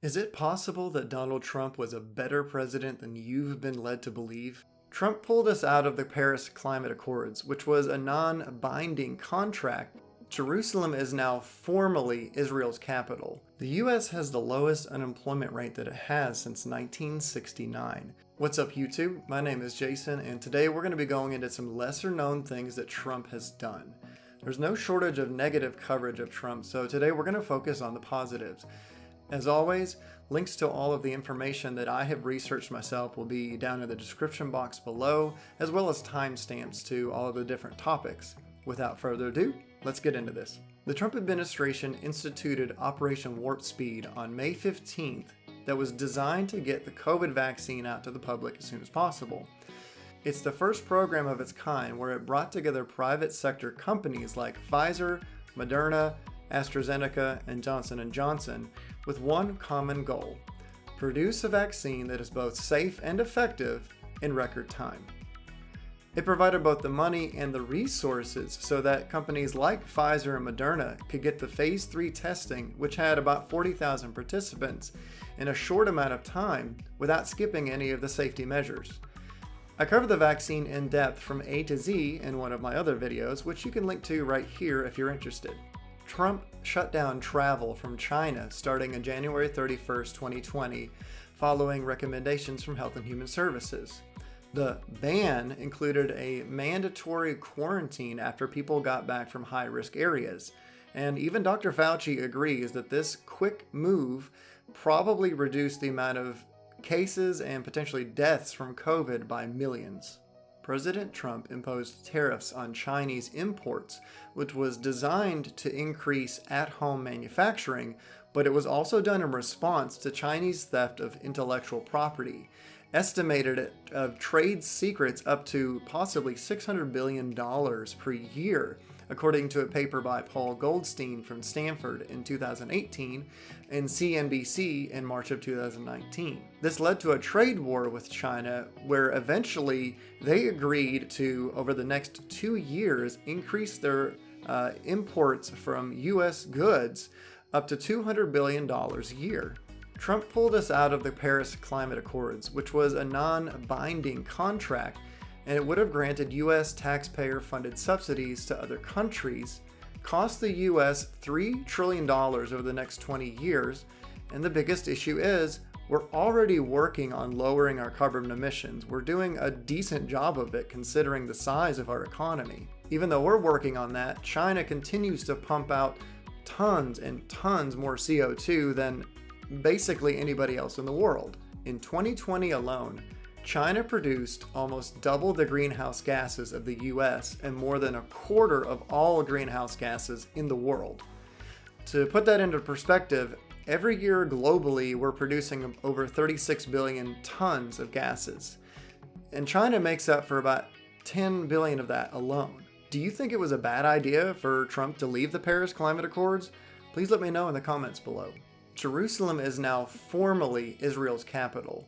Is it possible that Donald Trump was a better president than you've been led to believe? Trump pulled us out of the Paris Climate Accords, which was a non-binding contract. Jerusalem is now formally Israel's capital. The US has the lowest unemployment rate that it has since 1969. What's up, YouTube? My name is Jason, and today we're going to be going into some lesser known things that Trump has done. There's no shortage of negative coverage of Trump, so today we're going to focus on the positives. As always, links to all of the information that I have researched myself will be down in the description box below, as well as timestamps to all of the different topics. Without further ado, let's get into this. The Trump administration instituted Operation Warp Speed on May 15th that was designed to get the COVID vaccine out to the public as soon as possible. It's the first program of its kind where it brought together private sector companies like Pfizer, Moderna, AstraZeneca, and Johnson & Johnson with one common goal: produce a vaccine that is both safe and effective in record time. It provided both the money and the resources so that companies like Pfizer and Moderna could get the phase 3 testing, which had about 40,000 participants, in a short amount of time without skipping any of the safety measures. I covered the vaccine in depth from A to Z in one of my other videos, which you can link to right here if you're interested. Trump shut down travel from China starting on January 31st, 2020, following recommendations from Health and Human Services. The ban included a mandatory quarantine after people got back from high-risk areas. And even Dr. Fauci agrees that this quick move probably reduced the amount of cases and potentially deaths from COVID by millions. President Trump imposed tariffs on Chinese imports, which was designed to increase at-home manufacturing, but it was also done in response to Chinese theft of intellectual property, estimated of trade secrets up to possibly $600 billion per year, according to a paper by Paul Goldstein from Stanford in 2018 and CNBC in March of 2019. This led to a trade war with China, where eventually they agreed to, over the next 2 years, increase their imports from US goods up to $200 billion a year. Trump pulled us out of the Paris Climate Accords, which was a non-binding contract, and it would have granted US taxpayer-funded subsidies to other countries, cost the US $3 trillion over the next 20 years, and the biggest issue is, we're already working on lowering our carbon emissions. We're doing a decent job of it considering the size of our economy. Even though we're working on that, China continues to pump out tons and tons more CO2 than basically anybody else in the world. In 2020 alone, China produced almost double the greenhouse gases of the US and more than a quarter of all greenhouse gases in the world. To put that into perspective, every year globally we're producing over 36 billion tons of gases, and China makes up for about 10 billion of that alone. Do you think it was a bad idea for Trump to leave the Paris Climate Accords? Please let me know in the comments below. Jerusalem is now formally Israel's capital.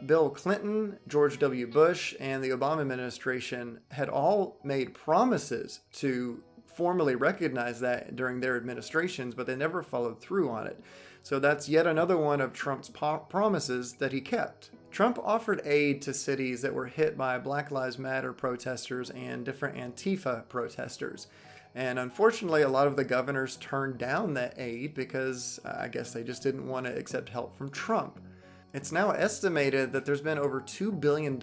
Bill Clinton, George W. Bush, and the Obama administration had all made promises to formally recognize that during their administrations, but they never followed through on it. So that's yet another one of Trump's promises that he kept. Trump offered aid to cities that were hit by Black Lives Matter protesters and different Antifa protesters. And unfortunately, a lot of the governors turned down that aid because I guess they just didn't want to accept help from Trump. It's now estimated that there's been over $2 billion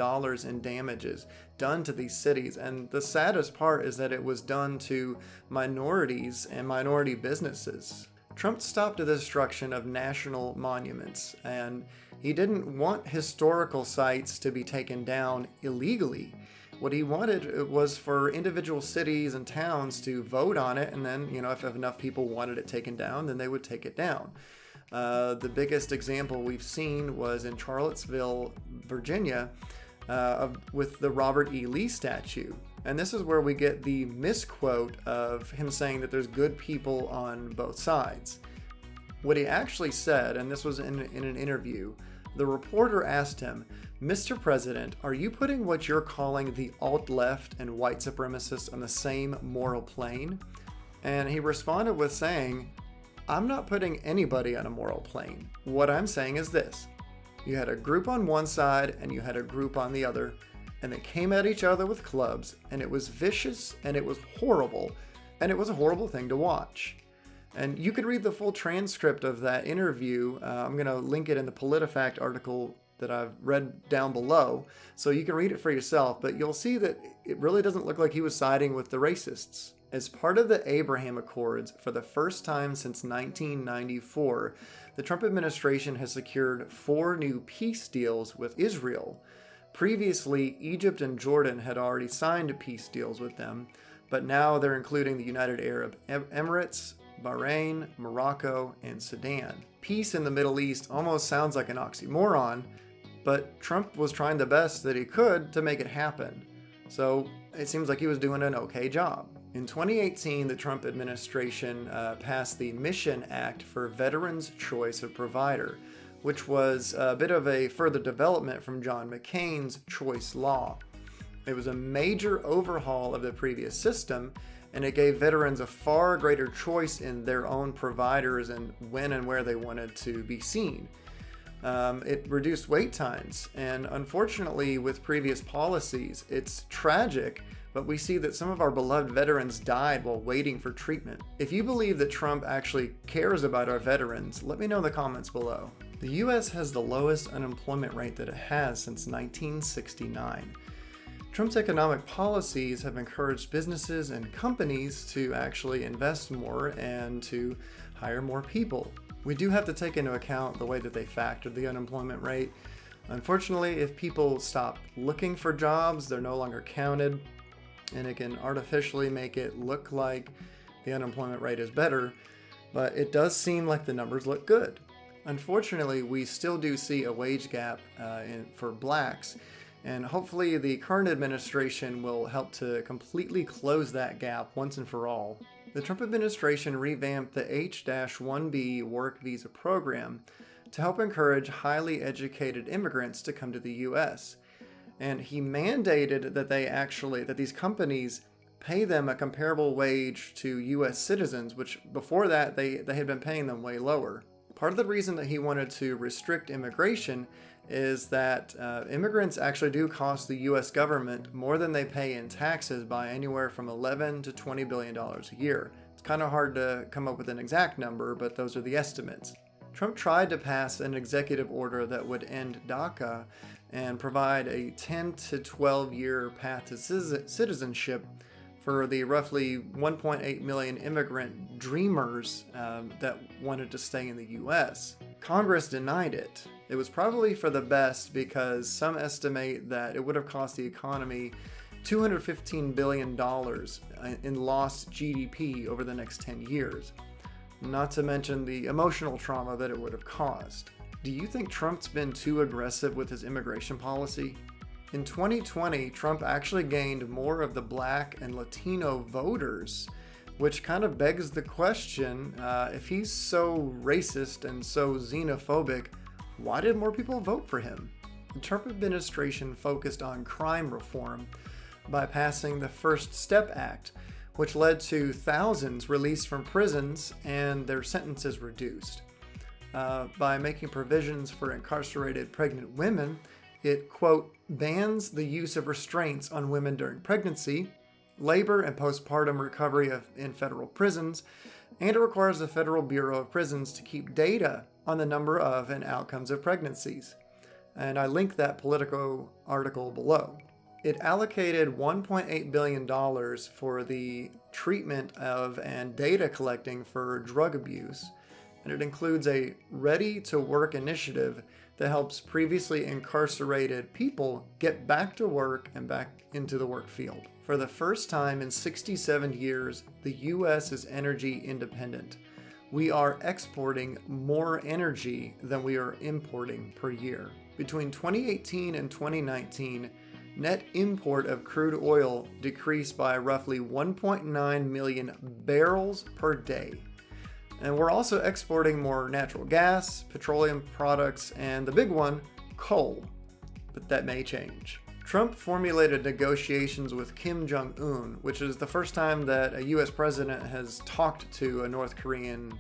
in damages done to these cities, and the saddest part is that it was done to minorities and minority businesses. Trump stopped the destruction of national monuments, and he didn't want historical sites to be taken down illegally. What he wanted was for individual cities and towns to vote on it, and then, if enough people wanted it taken down, then they would take it down. The biggest example we've seen was in Charlottesville, Virginia, with the Robert E. Lee statue. And this is where we get the misquote of him saying that there's good people on both sides. What he actually said, and this was in an interview, the reporter asked him, "Mr. President, are you putting what you're calling the alt-left and white supremacists on the same moral plane?" And he responded with saying, I'm not putting anybody on a moral plane. What I'm saying is this. You had a group on one side and you had a group on the other, and they came at each other with clubs, and it was vicious and it was horrible, and it was a horrible thing to watch. And you could read the full transcript of that interview. I'm going to link it in the PolitiFact article that I've read down below, so you can read it for yourself, but you'll see that it really doesn't look like he was siding with the racists. As part of the Abraham Accords, for the first time since 1994, the Trump administration has secured 4 new peace deals with Israel. Previously, Egypt and Jordan had already signed peace deals with them, but now they're including the United Arab Emirates, Bahrain, Morocco, and Sudan. Peace in the Middle East almost sounds like an oxymoron, but Trump was trying the best that he could to make it happen. So it seems like he was doing an okay job. In 2018, the Trump administration passed the Mission Act for Veterans' Choice of Provider, which was a bit of a further development from John McCain's Choice Law. It was a major overhaul of the previous system, and it gave veterans a far greater choice in their own providers and when and where they wanted to be seen. It reduced wait times, and unfortunately with previous policies, it's tragic, but we see that some of our beloved veterans died while waiting for treatment. If you believe that Trump actually cares about our veterans, let me know in the comments below. The US has the lowest unemployment rate that it has since 1969. Trump's economic policies have encouraged businesses and companies to actually invest more and to hire more people. We do have to take into account the way that they factored the unemployment rate. Unfortunately, if people stop looking for jobs, they're no longer counted, and it can artificially make it look like the unemployment rate is better, but it does seem like the numbers look good. Unfortunately, we still do see a wage gap for blacks, and hopefully the current administration will help to completely close that gap once and for all. The Trump administration revamped the H-1B work visa program to help encourage highly educated immigrants to come to the U.S. And he mandated that these companies pay them a comparable wage to U.S. citizens, which before that they had been paying them way lower. Part of the reason that he wanted to restrict immigration is that immigrants actually do cost the U.S. government more than they pay in taxes by anywhere from $11 to $20 billion a year. It's kind of hard to come up with an exact number, but those are the estimates. Trump tried to pass an executive order that would end DACA and provide a 10 to 12 year path to citizenship for the roughly 1.8 million immigrant dreamers that wanted to stay in the U.S. Congress denied it. It was probably for the best because some estimate that it would have cost the economy $215 billion in lost GDP over the next 10 years, not to mention the emotional trauma that it would have caused. Do you think Trump's been too aggressive with his immigration policy? In 2020, Trump actually gained more of the Black and Latino voters, which kind of begs the question, if he's so racist and so xenophobic, why did more people vote for him? The Trump administration focused on crime reform by passing the First Step Act, which led to thousands released from prisons and their sentences reduced. By making provisions for incarcerated pregnant women, it, quote, bans the use of restraints on women during pregnancy, labor and postpartum recovery in federal prisons, and it requires the Federal Bureau of Prisons to keep data on the number of and outcomes of pregnancies. And I link that Politico article below. It allocated $1.8 billion for the treatment of and data collecting for drug abuse, and it includes a Ready to Work initiative that helps previously incarcerated people get back to work and back into the work field. For the first time in 67 years, the U.S. is energy independent. We are exporting more energy than we are importing per year. Between 2018 and 2019, net import of crude oil decreased by roughly 1.9 million barrels per day. And we're also exporting more natural gas, petroleum products, and the big one, coal. But that may change. Trump formulated negotiations with Kim Jong-un, which is the first time that a US president has talked to a North Korean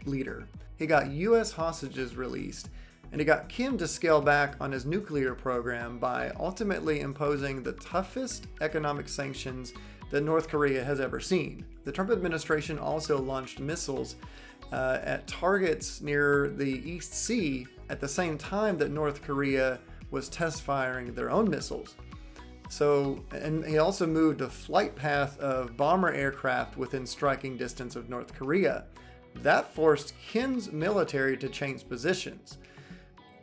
leader. He got US hostages released, and he got Kim to scale back on his nuclear program by ultimately imposing the toughest economic sanctions that North Korea has ever seen. The Trump administration also launched missiles at targets near the East Sea at the same time that North Korea was test firing their own missiles. And he also moved a flight path of bomber aircraft within striking distance of North Korea. That forced Kim's military to change positions.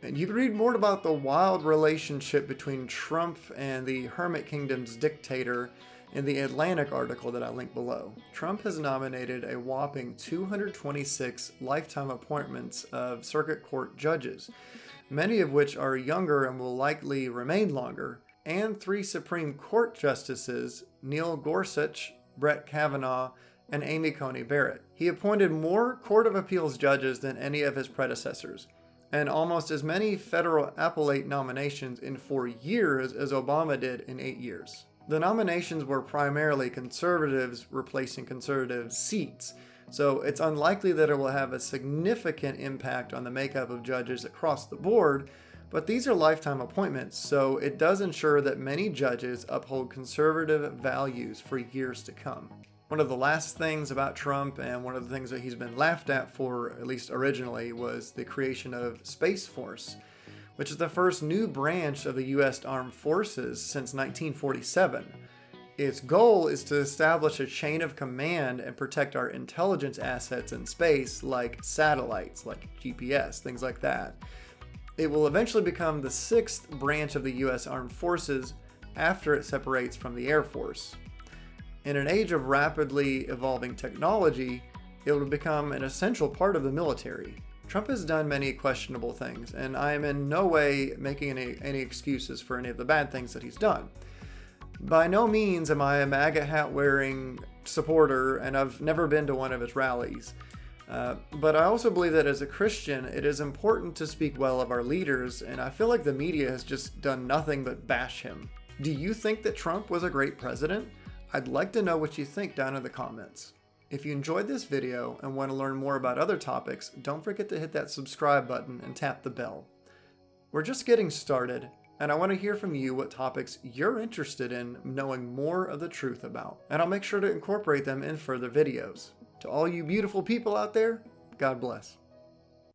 And you can read more about the wild relationship between Trump and the Hermit Kingdom's dictator in the Atlantic article that I link below. Trump has nominated a whopping 226 lifetime appointments of circuit court judges, many of which are younger and will likely remain longer, and 3 Supreme Court justices, Neil Gorsuch, Brett Kavanaugh, and Amy Coney Barrett. He appointed more Court of Appeals judges than any of his predecessors, and almost as many federal appellate nominations in 4 years as Obama did in 8 years. The nominations were primarily conservatives replacing conservative seats, so it's unlikely that it will have a significant impact on the makeup of judges across the board, but these are lifetime appointments, so it does ensure that many judges uphold conservative values for years to come. One of the last things about Trump, and one of the things that he's been laughed at for, at least originally, was the creation of Space Force, which is the first new branch of the U.S. Armed Forces since 1947. Its goal is to establish a chain of command and protect our intelligence assets in space, like satellites, like GPS, things like that. It will eventually become the 6th branch of the U.S. Armed Forces after it separates from the Air Force. In an age of rapidly evolving technology, it will become an essential part of the military. Trump has done many questionable things, and I am in no way making any excuses for any of the bad things that he's done. By no means am I a MAGA hat wearing supporter, and I've never been to one of his rallies. But I also believe that as a Christian, it is important to speak well of our leaders, and I feel like the media has just done nothing but bash him. Do you think that Trump was a great president? I'd like to know what you think down in the comments. If you enjoyed this video and want to learn more about other topics, don't forget to hit that subscribe button and tap the bell. We're just getting started, and I want to hear from you what topics you're interested in knowing more of the truth about, and I'll make sure to incorporate them in further videos. To all you beautiful people out there, God bless.